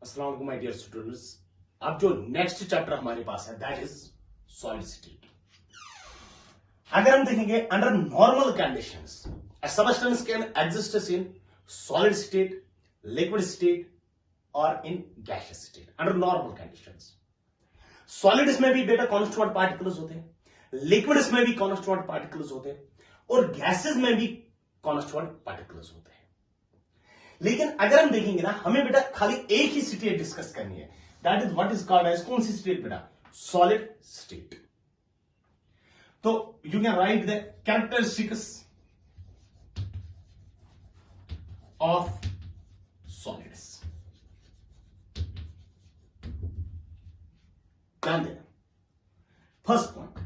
अस्सलाम वालेकुम my dear students. अब जो नेक्स्ट चैप्टर हमारे पास है दैट इज सॉलिड स्टेट। अगर हम देखेंगे under normal conditions a substance can exist in solid state, liquid state और in gaseous state under normal conditions. Solids में भी बेटा कॉन्स्टिट्यूएंट पार्टिकल्स होते हैं, लिक्विड्स में भी कॉन्स्टिट्यूएंट पार्टिकल्स होते हैं और गैसेस में भी कॉन्स्टिट्यूएंट पार्टिकल्स होते हैं। लेकिन अगर हम देखेंगे ना, हमें बेटा खाली एक ही स्टेट डिस्कस करनी है, that is what is called as कौन सी स्टेट बेटा? Solid state. तो you can write the characteristics of solids. ध्यान देना फर्स्ट पॉइंट।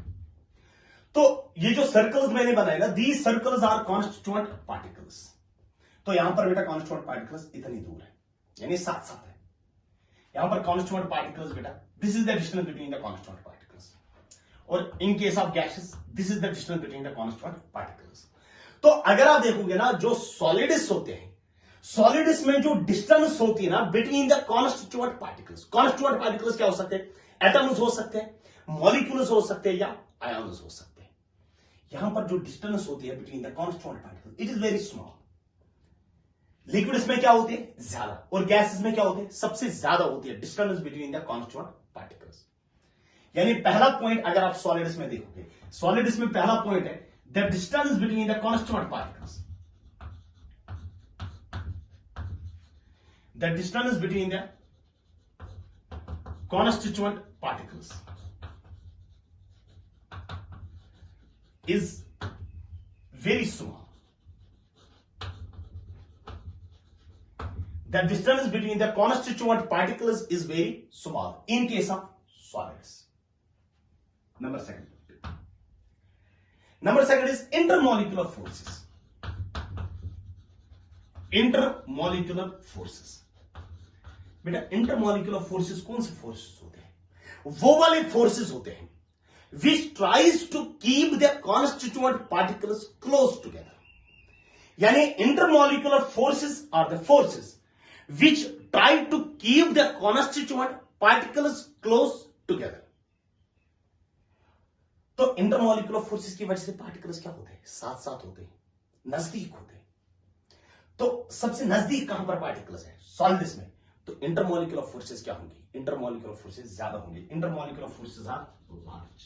तो ये जो सर्कल्स मैंने बनाए ना, these circles are constituent particles. तो यहां पर बेटा कॉन्स्टिट्यूएंट पार्टिकल्स इतनी दूर है, यानी साथ साथ है। यहां पर कॉन्स्टिट्यूएंट पार्टिकल्स बेटा, this is the distance between the constituent particles. और in case of gases this is the distance between the constituent particles. तो अगर आप देखोगे ना, जो सॉलिड्स होते हैं, सॉलिड्स में जो डिस्टेंस होती है ना between the constituent particles, constituent particles क्या हो सकते हैं? एटम्स हो सकते हैं, मॉलिक्यूल्स हो सकते हैं या आयन्स हो सकते हैं। यहां पर जो डिस्टेंस होती है between the constituent particles it is very small. Liquids में क्या होती है? ज्यादा। और गैसेस में क्या होती है? सबसे ज्यादा होती है distance between the constituent particles. यानी पहला पॉइंट अगर आप सॉलिड्स में देखोगे, सॉलिड्स में पहला पॉइंट है the distance between the constituent particles, the distance between the constituent particles is very small. The distance between the constituent particles is very small in case of solids. Number second is intermolecular forces. Intermolecular forces. बेटा intermolecular forces कौन से forces होते हैं? वो वाले forces होते हैं which tries to keep the constituent particles close together. यानी intermolecular forces are the forces which try to keep the constituent particles close together. तो इंटरमॉलिक्यूलर फोर्सेस की वजह से पार्टिकल्स क्या होते हैं? साथ साथ होते हैं, नजदीक होते हैं। तो सबसे नजदीक कहां पर पार्टिकल्स है? सॉलिड्स में। तो इंटरमॉलिक्यूलर फोर्सेस क्या होंगी? इंटरमॉलिक्यूलर फोर्सेस ज्यादा होंगे। Intermolecular forces are large.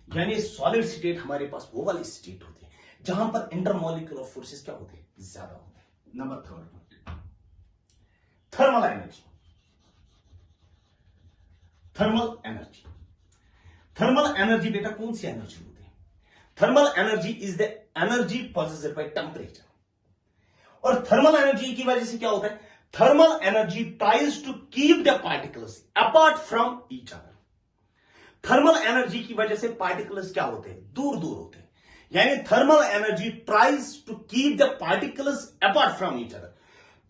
यानी सॉलिड स्टेट हमारे पास वो वाली स्टेट होती है जहां पर इंटरमॉलिक्यूलर फोर्सेस क्या होते हैं? ज्यादा होते हैं। Number third, thermal energy. Thermal energy, thermal energy बेटा कौन सी एनर्जी होती है? Thermal energy is the energy possessed by temperature. और थर्मल एनर्जी की वजह से क्या होता है? Thermal energy tries to keep the particles apart from each other. Thermal energy की वजह से पार्टिकल्स क्या होते हैं? दूर दूर होते हैं। यानी thermal energy tries to keep the particles apart from each other.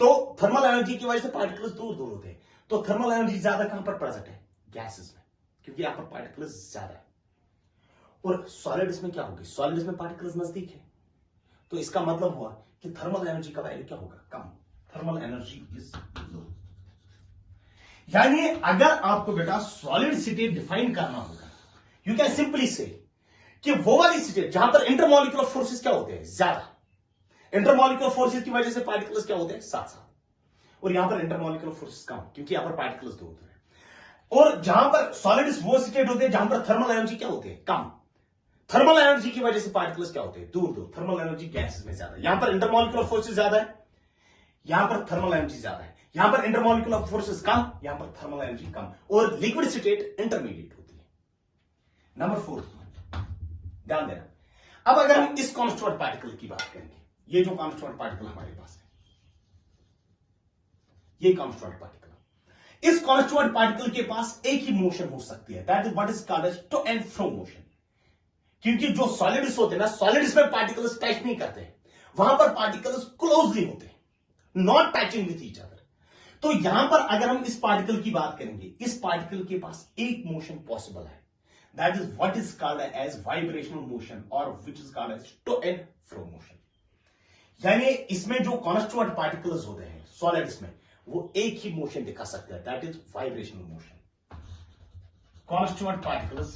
तो थर्मल एनर्जी की वजह से पार्टिकल्स दूर दूर होते हैं। तो थर्मल एनर्जी ज्यादा कहां पर प्रेजेंट है? गैसेस में, क्योंकि यहां पर पार्टिकल्स ज्यादा है। और सॉलिड्स में क्या होगी? सॉलिड्स में पार्टिकल्स नजदीक है। तो इसका मतलब हुआ कि थर्मल एनर्जी का वैल्यू क्या होगा? कम। Thermal energy is low. यानी अगर आपको बेटा सॉलिड स्टेट डिफाइन करना होगा, यू कैन सिंपली से कि वो वाली स्टेट जहां पर इंटरमॉलिक्यूलर फोर्सेस क्या होते हैं? ज्यादा। इंटरमॉलिक्यूलर फोर्सेस की वजह से पार्टिकल्स क्या होते हैं? साथ साथ। और यहां पर इंटरमॉलिक्यूलर फोर्सेस कम, क्योंकि यहां पर पार्टिकल्स दूर दूर है। और जहां पर सॉलिड्स वो स्टेट होते हैं जहां पर थर्मल एनर्जी क्या होती है? कम। थर्मल एनर्जी की वजह से पार्टिकल्स क्या होते हैं? दूर दूर। थर्मल एनर्जी गैसेस में ज्यादा। यहां पर इंटरमॉलिक्यूलर फोर्सेस ज्यादा है, यहां पर थर्मल एनर्जी ज्यादा है। यहां पर इंटरमॉलिक्यूलर फोर्सेस कम, यहां पर थर्मल एनर्जी कम। और लिक्विड स्टेट इंटरमीडिएट होती है। नंबर फोर्थ पॉइंट, ध्यान देना। अब अगर हम इस कॉन्स्टिट्यूएंट पार्टिकल की बात करेंगे, ये जो कॉन्स्टिट्यूएंट पार्टिकल हमारे पास है, ये कॉन्स्टिट्यूएंट पार्टिकल, इस कॉन्स्टिट्यूएंट पार्टिकल के पास एक ही मोशन हो सकती है, that is what is called as to and fro motion. क्योंकि जो सॉलिड्स होते हैं ना, सॉलिड्स में पार्टिकल्स टच नहीं करते, वहां पर पार्टिकल्स क्लोजली होते हैं, not touching with each other. तो यहां पर अगर हम इस पार्टिकल की बात करेंगे, इस पार्टिकल के पास एक मोशन पॉसिबल है, that is what is called as vibrational motion और which is called as to and fro motion. यानी इसमें जो कॉन्स्टिट्यूएंट पार्टिकल्स होते हैं सॉलिड्स में, वो एक ही मोशन दिखा सकते हैं, that is vibrational motion. Constituent particles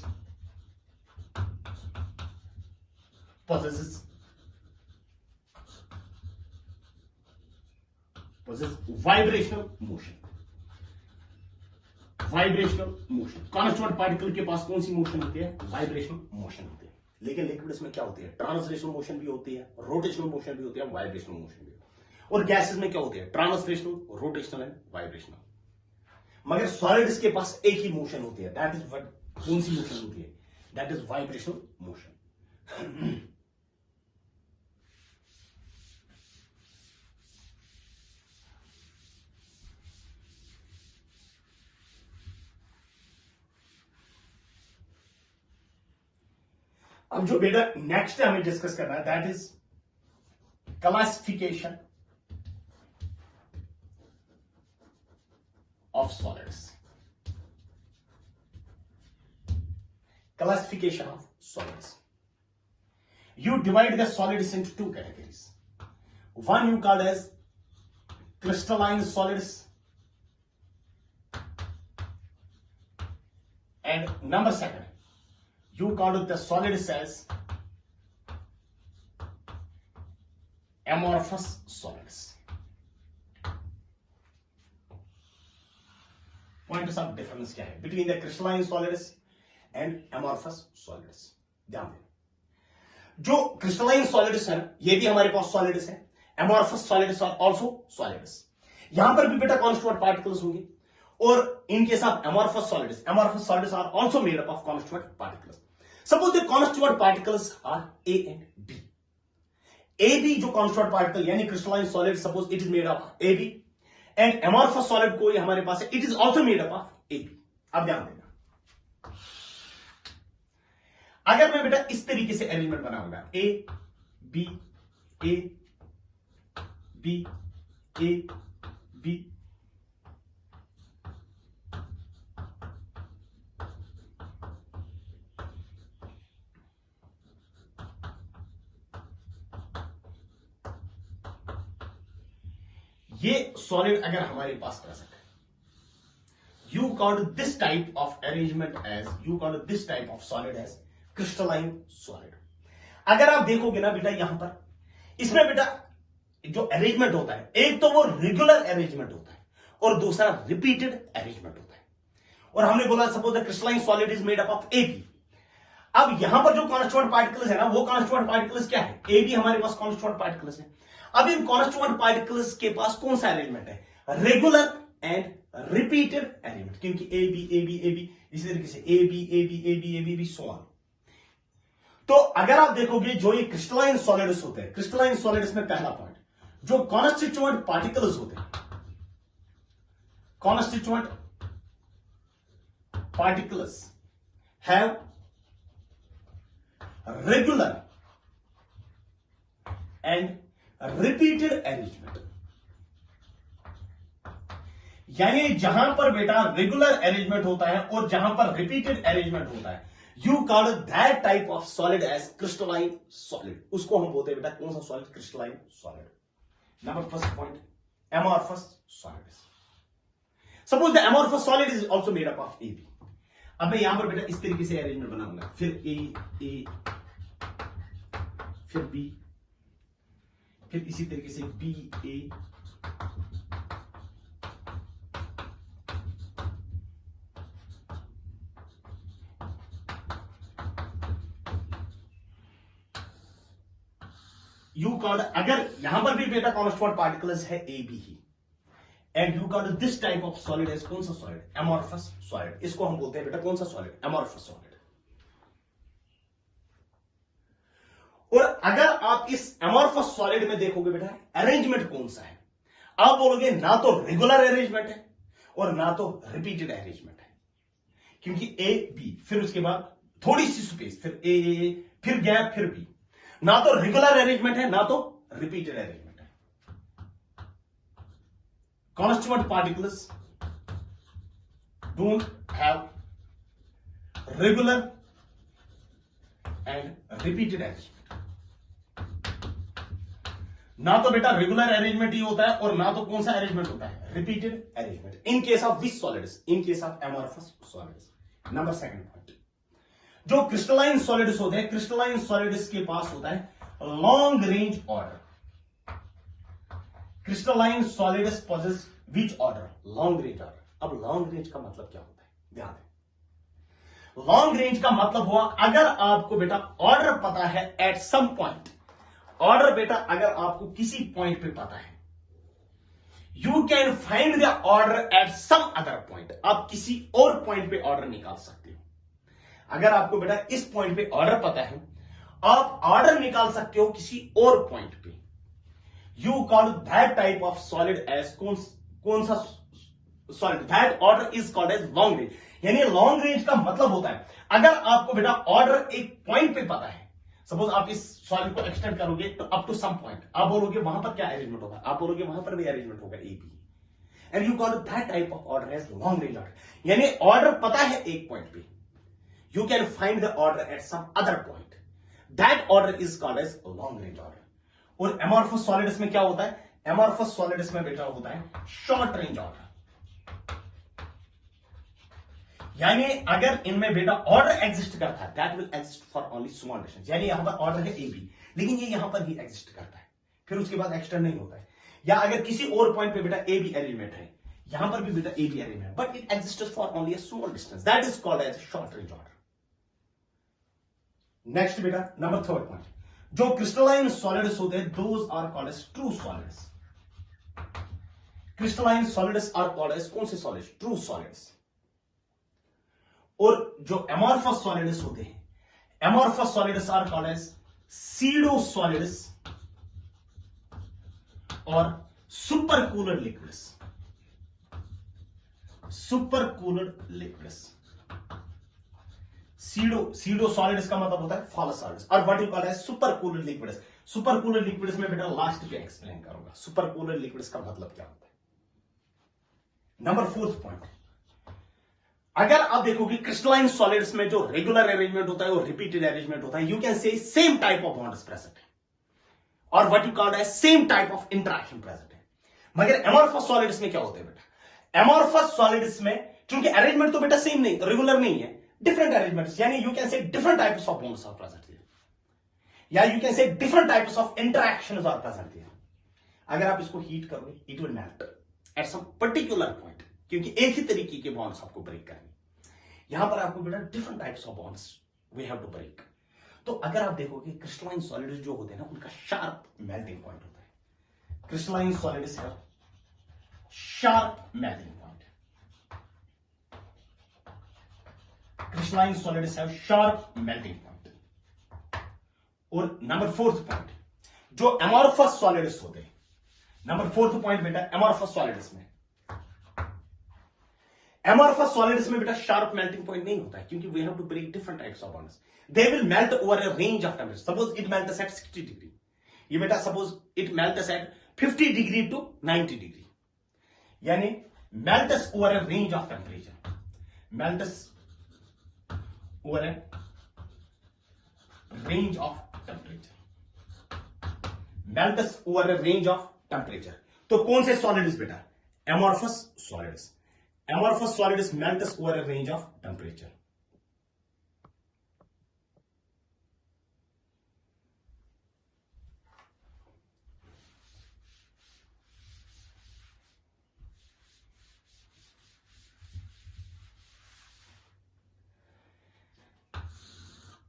possess vibrational motion. Vibrational motion. Constituent particle के पास कौन सी मोशन होती है? वाइब्रेशनल मोशन होती है. लेकिन लिक्विड्स में क्या होती है? ट्रांसलेशनल मोशन भी होती है, रोटेशनल मोशन भी होती है, वाइब्रेशनल मोशन भी. और गैसेस में क्या होती है? Translational, rotational and vibrational. मगर सॉलिड्स के पास एक ही मोशन होती है, दैट इज व्हाट. कौन सी मोशन होती है? That is vibrational motion. अब जो बेटा नेक्स्ट हमें डिस्कस करना है, that is classification of solids. Classification of solids. You divide the solids into two categories. One you call as crystalline solids, and number second you call the solids as amorphous solids. Points of difference क्या है between the crystalline solids and amorphous solids? ध्यान दें, जो crystalline solids है ये भी हमारे पास सॉलिड्स है, amorphous solids are also solids. यहां पर भी बेटा कॉन्स्टिट्यूएंट पार्टिकल्स होंगे और इनके साथ amorphous solids are also made up of constituent particles. Suppose the constituent particles are A and B. A B जो कॉन्स्टिट्यूएंट पार्टिकल यानी crystalline solid, suppose it is made up of A B, and amorphous solid कोई हमारे पास है, it is also made up of A B. अब ध्यान देना, अगर मैं बेटा इस तरीके से अरेंजमेंट बनाऊंगा, A B A B A B, ये सॉलिड अगर हमारे पास प्रेजेंट है, you call this type of arrangement as, you call this type of solid as crystalline solid. अगर आप देखोगे ना बेटा यहां पर, इसमें बेटा जो अरेंजमेंट होता है, एक तो वो रेगुलर अरेंजमेंट होता है और दूसरा रिपीटेड अरेंजमेंट होता है. और हमने बोला suppose the crystalline solid is made up of A B. अब यहां पर जो कॉन्स्टिट्यूएंट पार्टिकल्स है ना, वो कॉन्स्टिट्यूएंट पार्टिकल्स क्या है? ए बी हमारे पास कॉन्स्टिट्यूएंट पार्टिकल्स है. अब इन कॉन्स्टिट्यूएंट पार्टिकल्स के पास कौन सा अरेंजमेंट है? Regular and repeated arrangement. क्योंकि A B A B A B, इसी तरीके से A B A B A B A B so on. तो अगर आप देखोगे जो ये क्रिस्टलाइन सॉलिड्स होते हैं, क्रिस्टलाइन सॉलिड्स में पहला पॉइंट, जो कॉन्स्टिट्यूएंट पार्टिकल्स होते हैं, constituent particles have regular and repeated arrangement. यानी जहां पर बेटा रेगुलर अरेंजमेंट होता है और जहां पर रिपीटेड अरेंजमेंट होता है, you call that type of solid as crystalline solid. उसको हम बोलते हैं बेटा कौन सा solid? Crystalline solid. Number first point, amorphous solids. Suppose the amorphous solid is also made up of AB. अब मैं यहां पर बेटा इस तरीके से अरेंजमेंट बनाऊंगा, फिर ए फिर बी, फिर इसी तरीके से बी ए, यू कॉल्ड, अगर यहां पर भी बेटा कॉन्स्टिट्यूएंट पार्टिकल्स है ए बी ही, and you called this type of solid as कौन सा सॉलिड? Amorphous solid. इसको हम बोलते हैं बेटा कौन सा सॉलिड? Amorphous solid. और अगर आप इस एमॉर्फस सॉलिड में देखोगे बेटा अरेंजमेंट कौन सा है, आप बोलोगे ना तो रेगुलर अरेंजमेंट है और ना तो रिपीटेड अरेंजमेंट है. क्योंकि ए बी, फिर उसके बाद थोड़ी सी स्पेस, फिर ए, फिर गैप, फिर बी. ना तो रेगुलर अरेंजमेंट है ना तो रिपीटेड अरेंजमेंट है. Constituent particles don't have regular and repeated arrangement. ना तो बेटा रेगुलर अरेंजमेंट ही होता है और ना तो कौन सा अरेंजमेंट होता है, repeated arrangement in case of which solids, in case of amorphous solids. Number second point, जो क्रिस्टलाइन सॉलिड्स होते हैं, क्रिस्टलाइन सॉलिड्स के पास होता है long range order. Crystalline solids possess which order, long range order. अब लॉन्ग रेंज का मतलब क्या होता है, ध्यान दें। लॉन्ग रेंज का मतलब हुआ अगर आपको बेटा ऑर्डर पता है एट सम पॉइंट, ऑर्डर बेटा अगर आपको किसी पॉइंट पे पता है, you can find the order at some other point, आप किसी और पॉइंट पे ऑर्डर निकाल सकते हो। अगर आपको बेटा इस पॉइंट पे ऑर्डर पता है, आप ऑर्डर निकाल सकते हो किसी और पॉइंट पे। You call that type of solid as कौन सा solid, that order is called as long range. यानी लॉन्ग रेंज का मतलब होता है अगर आपको बेटा ऑर्डर एक पॉइंट पे पता है, सपोज आप इस सॉलिड को एक्सटेंड करोगे तो अप टू सम पॉइंट, आप बोलोगे वहां पर क्या अरेंजमेंट होगा, आप बोलोगे वहां पर भी अरेंजमेंट होगा A B, and you call that type of order as long range order. यानी ऑर्डर पता है एक पॉइंट पे, you can find the order at some other point, that order is called as long range order। और amorphous solids में क्या होता है, amorphous solids में बेटा होता है short range order। यानी अगर इनमें बेटा ऑर्डर एग्जिस्ट करता है, that will exist for only small distance. यानी यहां पर ऑर्डर है ए बी, लेकिन ये यहां पर ही एग्जिस्ट करता है, फिर उसके बाद एक्सटेंड नहीं होता है। या अगर किसी और पॉइंट पे बेटा ए बी एलिमेंट है, यहां पर भी बेटा A B element, but it exist for only a small distance, that is called as short range order. Next बेटा नंबर थर्ड पॉइंट, जो क्रिस्टलाइन सॉलिड्स होते हैं, those are called as true solids. Crystalline solids are called as कौन से solids, true solids. और जो amorphous solids होते हैं, amorphous solids are called as pseudo solids और supercooled liquids, supercooled liquids. Pseudo solids का मतलब होता है फॉलस सॉलिड्स, और what you call as supercooled liquids. Supercooled liquids में बेटा लास्ट पे एक्सप्लेन करूंगा सुपरकूलर लिक्विड्स का मतलब क्या होता है। नंबर फोर्थ पॉइंट, अगर आप देखोगे क्रिस्टलाइन सॉलिड्स में जो रेगुलर अरेंजमेंट होता है और रिपीटेड अरेंजमेंट होता है, you can say same type of bonds present है, और what you call as same type of interaction present है। मगर एमॉर्फस सॉलिड्स में क्या होता है बेटा, एमॉर्फस सॉलिड्स में चूंकि अरेंजमेंट तो बेटा सेम नहीं, रेगुलर नहीं है, different arrangements, yani you can say different types of bonds are present here, या you can say different types of interactions are present here। अगर आप इसको हीट करोगे it will melt at some particular point, क्योंकि एक ही तरीके के bonds आपको ब्रेक करने। यहां पर आपको बेटा different types of bonds we have to break। तो अगर आप देखोगे क्रिस्टलाइन सॉलिड्स जो होते हैं ना, उनका शार्प मेल्टिंग पॉइंट होता है। क्रिस्टलाइन सॉलिड्स का sharp melting point, crystalline solids have sharp melting point। और नंबर फोर्थ पॉइंट, जो amorphous solids होते हैं, नंबर फोर्थ पॉइंट बेटा amorphous solids में, amorphous solids में बेटा sharp melting point नहीं होता है, क्योंकि we have to break different types of bonds, they will melt over a range of temperature। suppose it melts at 60 degree, ये बेटा suppose it melts at 50 degree to 90 degree, यानी melts over a range of temperature, melts over a range of temperature, melts over a range of temperature। तो कौन से solids बेटा, amorphous solids, amorphous solids melts over a range of temperature।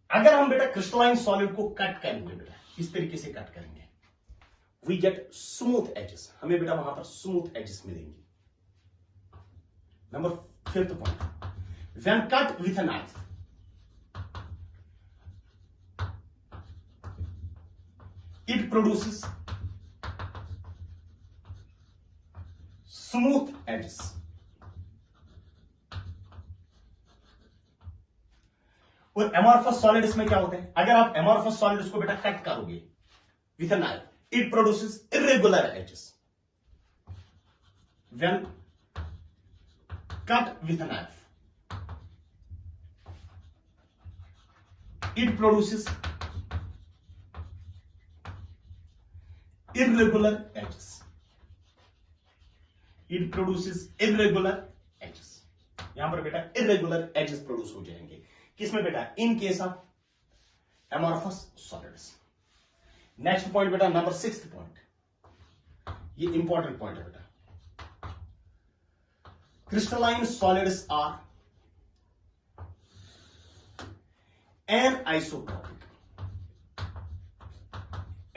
अगर हम बेटा crystalline solid को cut करेंगे बेटा, इस तरीके से कट करेंगे, वी गेट स्मूथ एजेस, हमें बेटा वहां पर स्मूथ एजेस मिलेंगे। Number fifth point, when cut with a knife, it produces smooth edges. और एमॉर्फस सॉलिड्स में क्या होते हैं, अगर आप एमॉर्फस सॉलिड्स को बेटा कट करोगे with a knife, it produces irregular edges. When cut with a knife, it produces irregular edges. It produces irregular edges. यहां पर बेटा irregular edges प्रोड्यूस हो जाएंगे किसमें बेटा? In case of amorphous solids. Next point बेटा number 6 point, ये important point है बेटा। Crystalline solids are anisotropic.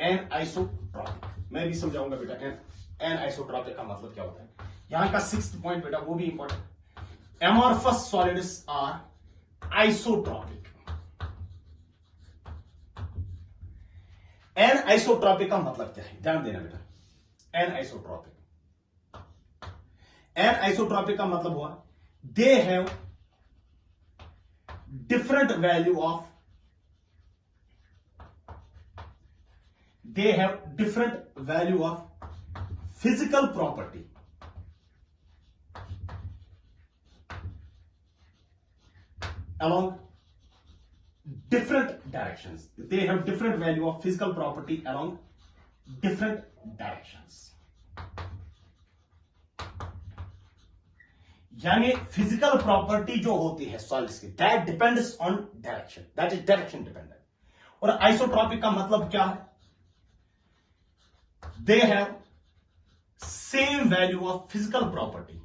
Anisotropic मैं भी समझाऊंगा बेटा एनआइसोट्रॉपिक का मतलब क्या होता है। यहां का 6th पॉइंट बेटा वो भी important. Amorphous solids are isotropic. Anisotropic का मतलब क्या है, ध्यान देना बेटा। एनआइसोट्रॉपिक का मतलब हुआ they have different value of physical property along different directions. They have different value of physical property along different directions. यानी फिजिकल प्रॉपर्टी जो होती है सॉलिड्स की that depends on direction, that is direction dependent. और isotropic का मतलब क्या है? They have same value of physical property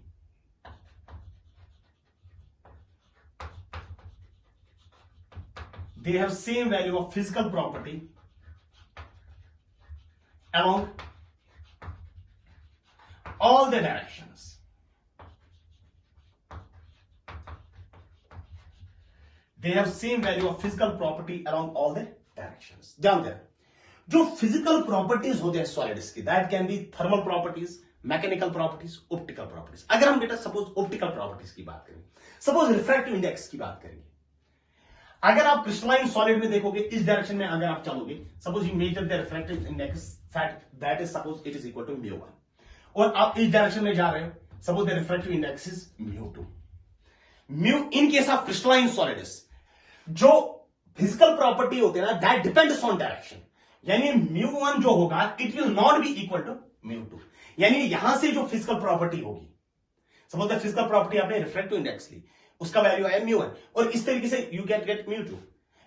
they have same value of physical property along all the directions. They have same value of physical property along all the directions. ध्यान देना, जो physical properties होते हैं solids की that can be thermal properties, mechanical properties, optical properties. अगर हम बेटा suppose optical properties की बात करें, सपोज रिफ्रैक्टिव इंडेक्स की बात करेंगे, अगर आप क्रिस्टलाइन सॉलिड में देखोगे इस डायरेक्शन में अगर आप चलोगे, suppose you measure the refractive index that is suppose it is equal to μ1 और आप इस डायरेक्शन में जा रहे हो, suppose the refractive index is μ2। In case of crystalline solids जो फिजिकल प्रॉपर्टी होते हैं ना दैट डिपेंड्स ऑन डायरेक्शन, यानी μ1 जो होगा it will not be equal to μ2। यानी यहां से जो फिजिकल प्रॉपर्टी होगी, सपोज द फिजिकल प्रॉपर्टी आपने रिफ्रैक्टिव इंडेक्स ली, उसका वैल्यू है μ1 और इस तरीके से you get μ2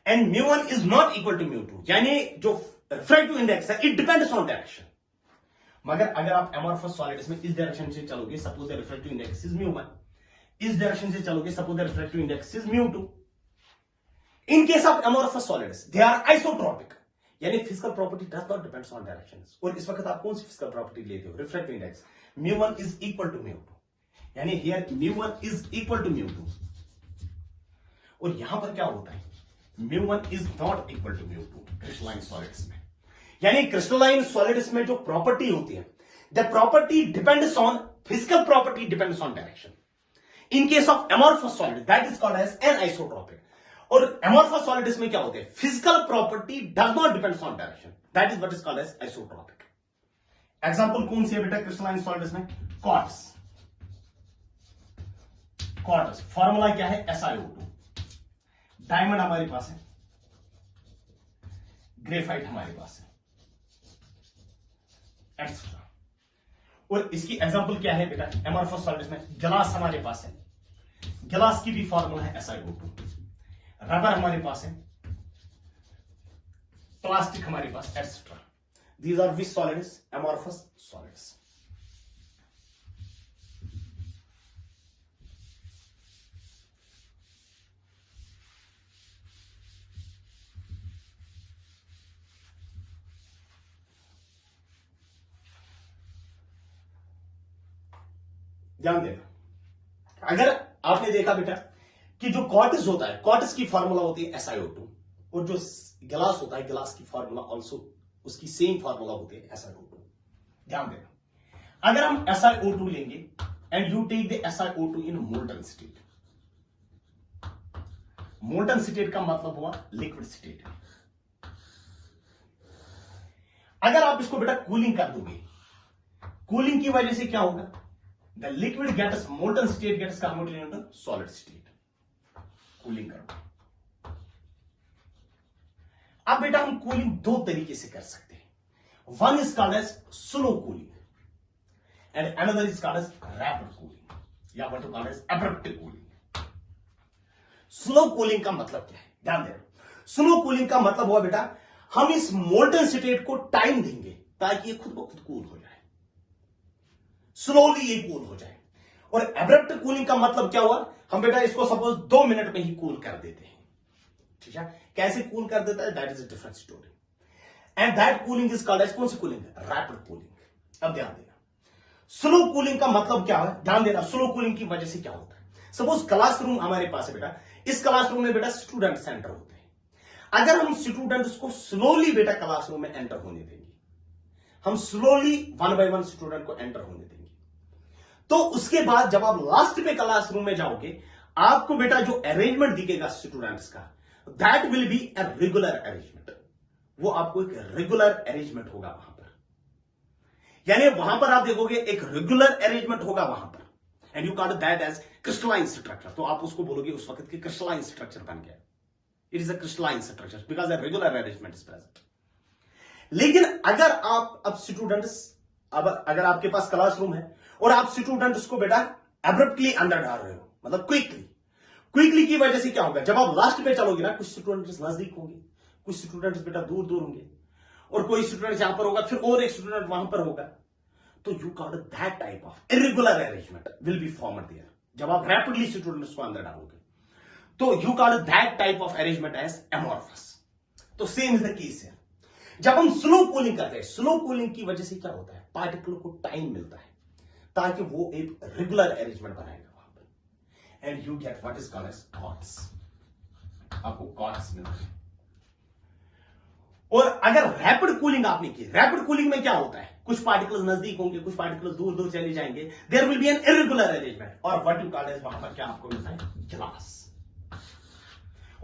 and μ1 is not equal to μ2, यानी जो रिफ्रैक्टिव इंडेक्स है इट डिपेंड्स ऑन डायरेक्शन। मगर अगर आप एमॉर्फस सॉलिड्स में इस डायरेक्शन से चलोगे, suppose the refractive index is μ1, इस डायरेक्शन से चलोगे, suppose the refractive index is μ2। In case of amorphous solids they are isotropic, यानी physical property does not depends on directions. और इस वक्त आप कौन सी फिजिकल प्रॉपर्टी लेते हो? Refractive index μ1 is equal to μ2, यानी हियर μ1 इज इक्वल टू μ2। और यहां पर क्या होता है? μ1 is not equal to μ2 crystalline solids में। यानी क्रिस्टलाइन सॉलिड्स में जो प्रॉपर्टी होती है the property depends on physical property depends on direction. In case of amorphous solid that is called as anisotropic. और एमॉर्फस सॉलिड्स में क्या होते हैं? Physical property does not depends on direction, that is what is called as isotropic. Example कौन सी है बेटा crystalline solids में? क्वार्ट्ज। क्वार्ट्ज फॉर्मूला क्या है? SiO2। डायमंड हमारे पास है, ग्रेफाइट हमारे पास है, एक्सेट्रा। और इसकी एग्जांपल क्या है बेटा एमॉर्फस सॉलिड्स में? गिलास हमारे पास है, गिलास की भी फॉर्मूला है SiO2। रबर हमारे पास है, प्लास्टिक हमारे पास, etcetera. These are which solids? Amorphous solids. ध्यान देना, अगर आपने देखा बेटा कि जो क्वार्ट्ज होता है, क्वार्ट्ज की फॉर्मूला होती है SiO2 और जो गिलास होता है, गिलास की फॉर्मूला ऑल्सो उसकी सेम फॉर्मूला होती है SiO2। ध्यान देना, अगर हम SiO2 लेंगे and you take the SiO2 in molten state, molten state का मतलब हुआ लिक्विड स्टेट। अगर आप इसको बेटा कूलिंग कर दोगे, कूलिंग की वजह से क्या होगा? The liquid gets molten state gets converted into solid state. Cooling करो। अब बेटा हम कूलिंग दो तरीके से कर सकते हैं। One is called as slow cooling and another is called as rapid cooling या what you call as abrupt cooling. Slow cooling का मतलब क्या है, ध्यान देना. स्लो कूलिंग का मतलब हुआ बेटा हम इस मोल्टन स्टेट को टाइम देंगे ताकि ये खुद ब खुद कूल हो जाए, स्लोली ये कूल हो जाए. और एब्रप्ट कूलिंग का मतलब क्या हुआ, हम बेटा इसको सपोज 2 मिनट में ही कूल कर देते हैं. ठीक है, कैसे कूल कर देता है that is a different story. And that cooling is called as कौन सी कूलिंग, रैपिड कूलिंग. अब ध्यान देना स्लो कूलिंग का मतलब क्या है, ध्यान देना स्लो कूलिंग की वजह से क्या होता है. सपोज क्लासरूम हमारे पास है बेटा, इस क्लासरूम में बेटा स्टूडेंट सेंटर होते हैं. अगर हम स्टूडेंट्स को स्लोली बेटा क्लासरूम में एंटर होने देंगे, हम स्लोली 1 by 1 स्टूडेंट को एंटर होने देंगे, तो उसके बाद जब आप लास्ट पे क्लासरूम में जाओगे आपको बेटा जो अरेंजमेंट दिखेगा स्टूडेंट्स का that will be a regular arrangement. वो आपको एक रेगुलर अरेंजमेंट होगा वहां पर, यानी वहां पर आप देखोगे एक रेगुलर अरेंजमेंट होगा वहां पर. And you call that as crystalline structure. तो आप उसको बोलोगे उस वक्त की क्रिस्टलाइन स्ट्रक्चर बन गया. It is a crystalline structure because a regular arrangement is present. लेकिन अगर आप अब स्टूडेंट्स, अब अगर आपके पास क्लासरूम है और आप स्टूडेंट्स को बेटा एब्रप्टली अंदर डाल रहे हो, मतलब क्विकली की वजह से क्या होगा, जब आप लास्ट पे चलोगे ना कुछ स्टूडेंट्स नजदीक होंगे, कुछ स्टूडेंट्स बेटा दूर दूर होंगे, और कोई स्टूडेंट यहां पर होगा, फिर और एक स्टूडेंट वहां पर होगा. तो you call that type of irregular arrangement will be formed there. जब आप रैपिडली स्टूडेंट्स को अंदर डालोगे तो you call that type of arrangement as amorphous. तो सेम इज द केस है. जब हम स्लो कूलिंग करते हैं, स्लो कूलिंग की वजह से क्या होता है, पार्टिकल को टाइम मिलता है ताकि वो एक रेगुलर अरेंजमेंट बनाएगा वहां पर. And you get what is called as quartz. आपको कॉट्स मिलता है. और अगर रैपिड कूलिंग आपने की, रैपिड कूलिंग में क्या होता है, कुछ पार्टिकल्स नजदीक होंगे, कुछ पार्टिकल्स दूर दूर चले जाएंगे, there will be an irregular arrangement. और व्हाट यू कॉल एज वहां पर क्या आपको मिलता है, गिलास.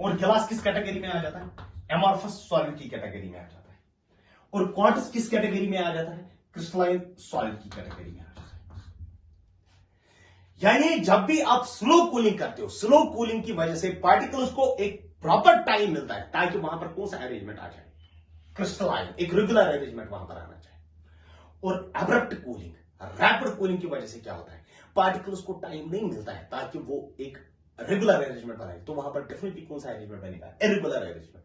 और गिलास किस कैटेगरी में आ जाता है, एमॉर्फस सॉलिड की कैटेगरी में आ जाता है. और क्वार्ट्ज किस कैटेगरी में आ जाता है, क्रिस्टलाइन सॉलिड की कैटेगरी में आ जाता है. यानी जब भी आप स्लो कूलिंग करते हो, स्लो कूलिंग की वजह से पार्टिकल्स को एक प्रॉपर टाइम मिलता है ताकि वहां पर कौन सा अरेंजमेंट आ जाए, क्रिस्टलाइन, एक रेगुलर अरेंजमेंट वहां पर आना चाहिए. और एब्रप्ट कूलिंग, रैपिड कूलिंग की वजह से क्या होता है, पार्टिकल्स को टाइम नहीं मिलता है ताकि वो एक रेगुलर अरेंजमेंट बनाए. तो वहां पर डेफिनेटली कौन सा अरेंजमेंट बनेगा, irregular arrangement.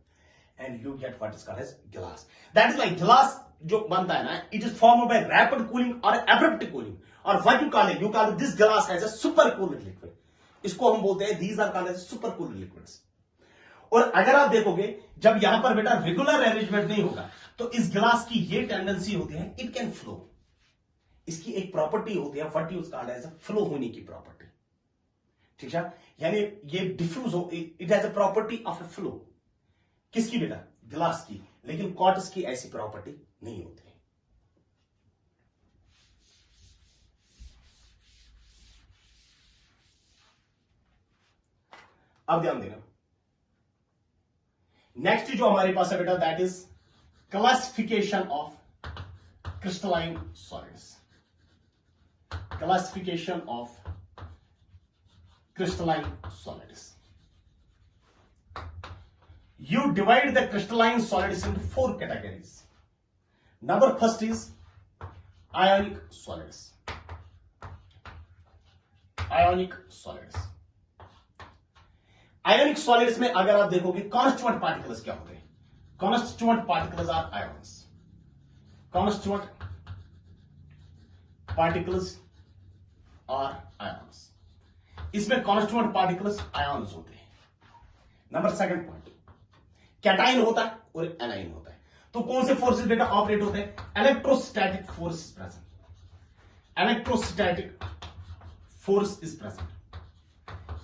And you get what is called as glass. That is like glass जो बनता है ना, it is formed by rapid cooling और एब्रप्ट कूलिंग. और what you call this glass as a super cooled liquid. इसको हम बोलते हैं these are called as super cooled liquids. और अगर आप देखोगे जब यहां पर बेटा रेगुलर अरेंजमेंट नहीं होगा तो इस गिलास की ये टेंडेंसी होती है, इट कैन फ्लो. इसकी एक प्रॉपर्टी होती है what use called as flow होने की प्रॉपर्टी. ठीक है, यानी ये डिफ्यूज हो, it has a property of a flow. किसकी बेटा, गिलास की. लेकिन क्वार्ट्ज की ऐसी प्रॉपर्टी नहीं होती. अब ध्यान देना, नेक्स्ट जो हमारे पास है बेटा that is classification of crystalline solids. Classification of crystalline solids. You divide the crystalline solids into 4 categories. Number first is ionic solids. Ionic solids. Ionic solids में अगर आप देखोगे constituent particles क्या होते हैं, constituent particles are ions. Constituent particles are ions. इसमें constituent particles ions होते हैं. नंबर सेकंड पॉइंट, कैटाइन होता है और एनाइन होता है. तो कौन से फोर्सेस बेटा ऑपरेट होते हैं, electrostatic force is present. Electrostatic force is present.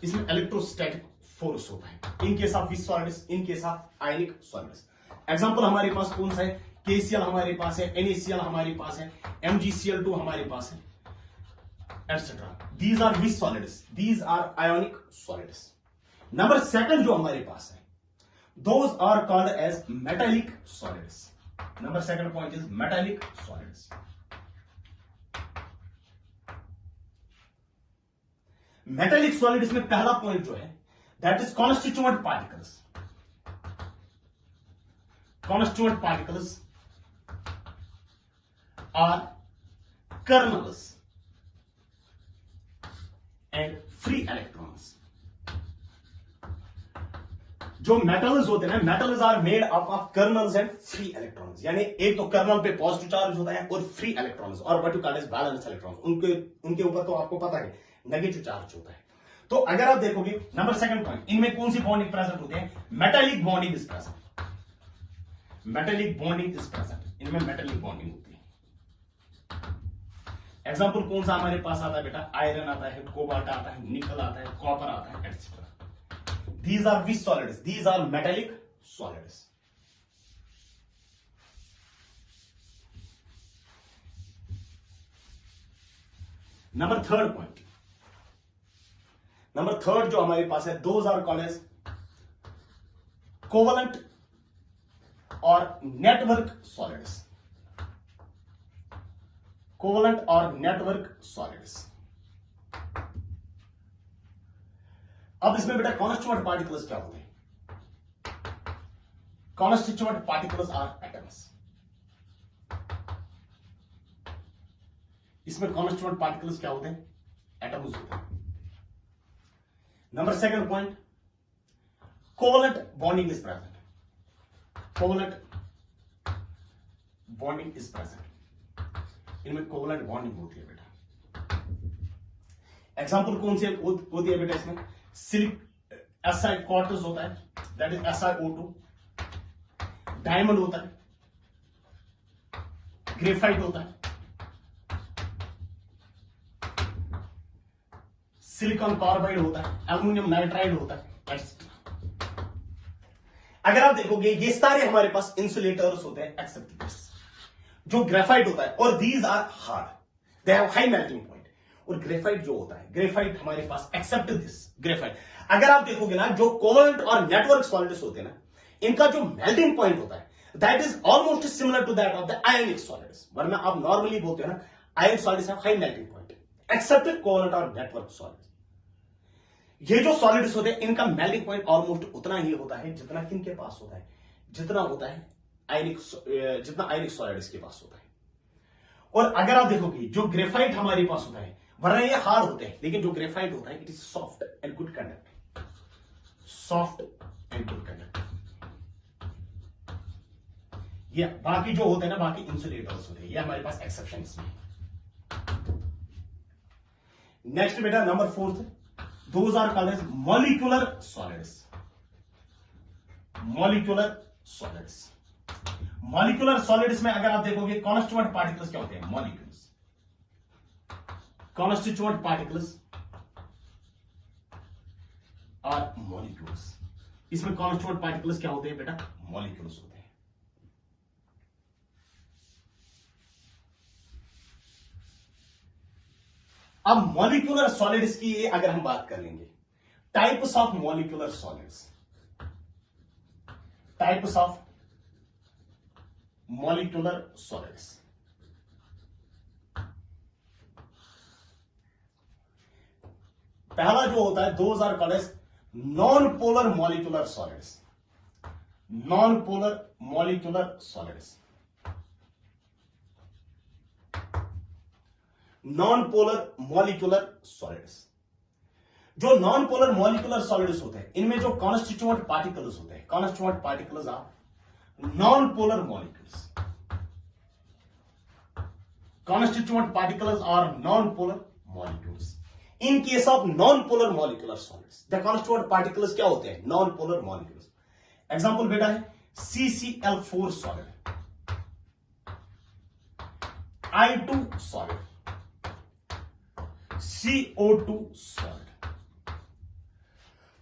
इसमें इलेक्ट्रोस्टैटिक फोर्स होता है इन case of which solids, in case of ionic solids. Example हमारे पास कौन सा है, KCl हमारे पास है, NaCl हमारे पास है, MgCl2 हमारे पास है, etc. These are which solids? These are ionic solids. Number second जो हमारे पास है, those are called as metallic solids. Number second point is metallic solids. Metallic solids में पहला पॉइंट जो है that is constituent particles. Constituent particles are kernels and free electrons. जो metals होते हैं ना, metals are made up of kernels and free electrons, यानी एक तो कर्नल पे पॉजिटिव चार्ज होता है और फ्री इलेक्ट्रॉन्स, और what you call as valence electrons, उनके ऊपर तो आपको पता है नेगेटिव चार्ज होता है। तो अगर आप देखोगे नंबर सेकंड पॉइंट, इनमें कौन सी बॉन्डिंग प्रेजेंट होते हैं? Metallic bonding is present, metallic bonding is present, इनमें मेटालिक बॉन्डिंग होती है। एग्जांपल कौन सा हमारे पास आता है बेटा? आयरन आता है, कोबाल्ट आता है, निकल आता है, कॉपर आता है, etcetera. These are which solids? These are metallic solids. Number third point. Number third जो हमारे पास है, those are called as covalent or network solids. Covalent or network solids. अब इसमें बेटा कॉन्स्टिट्यूएंट पार्टिकल्स क्या होते हैं? Constituent particles are atoms. इसमें कॉन्स्टिट्यूएंट पार्टिकल्स क्या होते हैं? एटम्स होते हैं। Number second point, covalent bonding is present, covalent bonding is present, इनमें कोवलेंट बॉन्डिंग होती है बेटा। एग्जांपल कौन से होती है बेटा? इसमें सिलिक SI क्वार्टर्स होता है, दैट इज SiO2, डायमंड होता है, ग्रेफाइट होता है, सिलिकॉन कार्बाइड होता है, एल्यूमिनियम नाइट्राइड होता है, एक्सेट्रा। अगर आप देखोगे ये सारे हमारे पास इंसुलेटर्स होते हैं एक्सेप्ट दिस। जो ग्रेफाइट होता है, और these are hard, they have high melting point. और ग्रेफाइट जो होता है, ग्रेफाइट हमारे पास एक्सेप्ट दिस ग्रेफाइट। अगर आप देखोगे ना, जो कोवलेंट और नेटवर्क सॉलिड्स होते हैं ना, इनका जो मेल्टिंग पॉइंट होता है that is almost similar to that of the ionic solids. वरना आप नॉर्मली बोलते हैं ना, ionic solids have high melting point except covalent और नेटवर्क सॉलिड्स। ये जो सॉलिड्स होते हैं, इनका मेल्टिंग पॉइंट ऑलमोस्ट उतना ही होता है जितना किनके पास होता है, जितना होता है आयोनिक, जितना आयोनिक सॉलिड्स के पास होता है। और अगर आप देखोगे जो ग्रेफाइट हमारे पास होता है, वरना ये हार्ड होते हैं, लेकिन जो ग्रेफाइट होता है it is soft and good conductor, soft and good conductor. ये बाकी जो होते हैं ना, बाकी इंसुलेटर्स होते हैं, ये हमारे पास एक्सेप्शंस में। नेक्स्ट बेटा number fourth, those are called as molecular solids, molecular solids. Molecular solids में अगर आप देखोगे कॉन्स्टिट्यूएंट पार्टिकल्स क्या होते हैं? Molecules, constituent particles are molecules। इसमें constituent particles क्या होते हैं बेटा? molecules होते हैं। अब molecular solids की अगर हम बात कर लेंगे, types of molecular solids, types of molecular solids। पहला जो होता है, those are called as non polar molecular solids, non polar molecular solids, non polar molecular solids. जो नॉन पोलर मॉलिक्यूलर सॉलिड्स होते हैं, इनमें जो कॉन्स्टिट्यूएंट पार्टिकल्स होते हैं, constituent particles are non polar molecules, constituent particles are non polar molecules. In case of non polar molecular solids, the constituent particles क्या होते हैं? Non polar molecules. एग्जांपल बेटा है CCl4 solid, I2 solid, CO2 solid.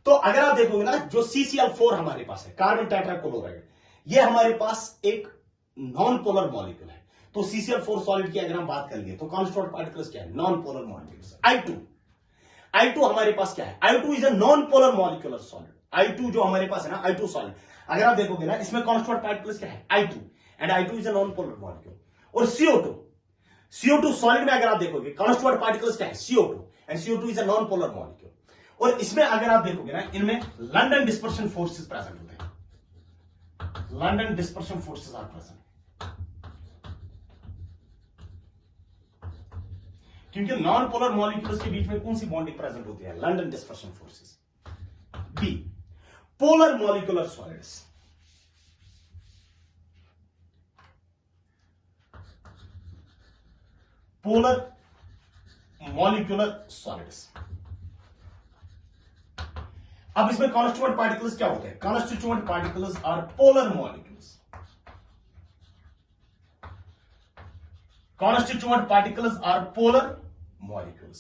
तो अगर आप देखोगे ना, जो CCl4 हमारे पास है, कार्बन टेट्राक्लोराइड, ये हमारे पास एक नॉन पोलर मॉलिक्यूल है। तो CCl4 सॉलिड की अगर हम बात करेंगे तो कॉन्स्टिट्यूएंट पार्टिकल्स क्या है? Non polar molecules. I2 हमारे पास क्या है? I2 is a non polar molecular solid. I2 जो हमारे पास है ना, I2 सॉलिड, अगर आप देखोगे ना, इसमें कॉन्स्टिट्यूएंट पार्टिकल्स क्या है? I2, and I2 is a non polar molecule. और CO2 सॉलिड में अगर आप देखोगे कॉन्स्टिट्यूएंट पार्टिकल्स क्या है? CO2, and CO2 is a non polar molecule. और इसमें अगर आप देखोगे ना, इनमें लंडन डिस्पर्शन फोर्सेस प्रेजेंट होते हैं, London dispersion forces are present. क्योंकि नॉन पोलर मॉलिक्यूल्स के बीच में कौन सी बॉन्डिंग प्रेजेंट होती है? London dispersion forces. B, polar molecular solids. Polar molecular solids. अब इसमें कॉन्स्टिट्यूएंट पार्टिकल्स क्या होते हैं? Constituent particles are polar molecules. Constituent particles are polar molecules.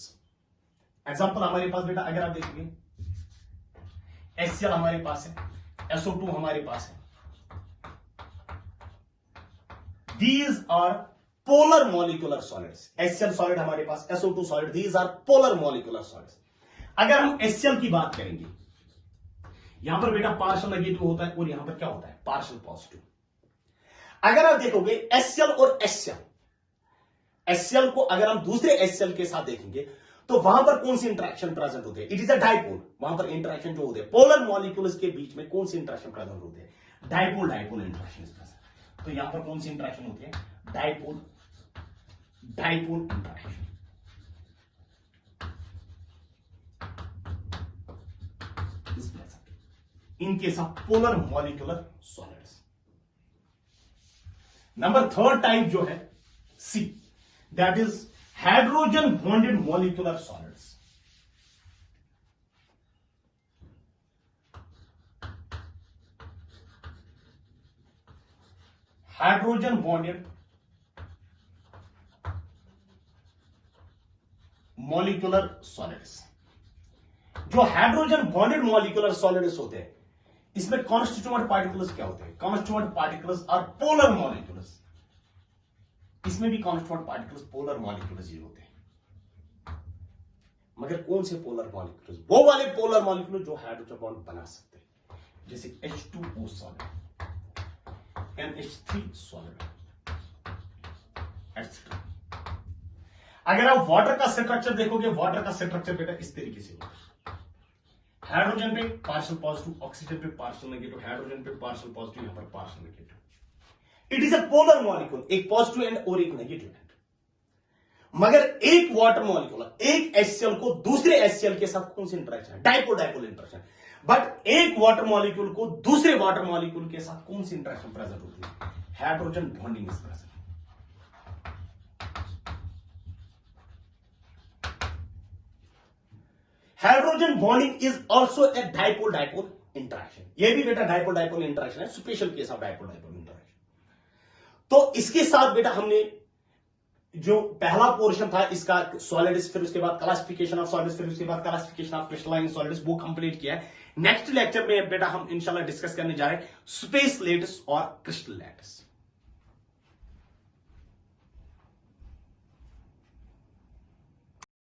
Example हमारे पास बेटा अगर आप देखेंगे, HCl हमारे पास है, SO2 हमारे पास है। These are polar molecular solids. HCl solid हमारे पास, SO2 solid, these are polar molecular solids. अगर हम HCl की बात करेंगे, यहां पर बेटा पार्शियल नेगेटिव होता है और यहां पर क्या होता है? Partial positive. अगर आप देखोगे HCl और HCl को अगर हम दूसरे HCl के साथ देखेंगे तो वहां पर कौन सी इंटरेक्शन प्रेजेंट होती है? It is a dipole. वहां पर इंटरेक्शन जो होते हैं पोलर मॉलिक्यूल्स के बीच में कौन सी इंटरेक्शन प्रेजेंट होती है? Dipole dipole interaction present. तो यहां पर कौन सी इंटरेक्शन होती है? Dipole dipole interaction. In case of polar molecular solids. Number third type जो है C, that is hydrogen bonded molecular solids. Hydrogen bonded molecular solids. जो हाइड्रोजन बॉन्डेड मॉलिक्यूलर सॉलिड्स होते हैं, इसमें कॉन्स्टिट्यूएंट पार्टिकल्स क्या होते हैं? Constituent particles are polar molecules. इसमें भी कॉन्स्टिट्यूएंट पार्टिकल्स पोलर मॉलिक्यूल्स ही होते हैं, मगर कौन से पोलर मॉलिक्यूल्स? वो वाले पोलर मॉलिक्यूल जो हाइड्रोजन बॉन्ड बना सकते हैं, जैसे H2O solid, NH3 solid, etcetera. अगर आप वाटर का स्ट्रक्चर देखोगे, वाटर का स्ट्रक्चर बेटा इस तरीके से होता है। हाइड्रोजन पे पार्शियल पॉजिटिव, ऑक्सीजन पे पार्शियल नेगेटिव, हाइड्रोजन पे पार्शियल पॉजिटिव, यहां पर partial negative. It is a polar molecule, एक पॉजिटिव एंड और एक नेगेटिव एंड। मगर एक वाटर मॉलिक्यूल, एक HCl को दूसरे HCl के साथ कौन सी इंटरेक्शन है? Dipole dipole interaction. बट एक वाटर मॉलिक्यूल को दूसरे वाटर मॉलिक्यूल के साथ कौन सी इंटरेक्शन प्रेजेंट होती है? Hydrogen bonding is present. Hydrogen bonding is also a dipole dipole interaction. यह भी बेटा डाइपोल डाइपोल इंटरेक्शन है, special case of dipole dipole interaction. तो इसके साथ बेटा हमने जो पहला पोर्शन था इसका सॉलिड्स, फिर उसके बाद क्लासिफिकेशन ऑफ सॉलिड्स, फिर उसके बाद क्लासिफिकेशन ऑफ क्रिस्टलाइन सॉलिड्स, वो कंप्लीट किया है। नेक्स्ट लेक्चर में बेटा हम इंशाल्लाह डिस्कस करने जा रहे हैं स्पेस लैटिस और क्रिस्टल लैटिस।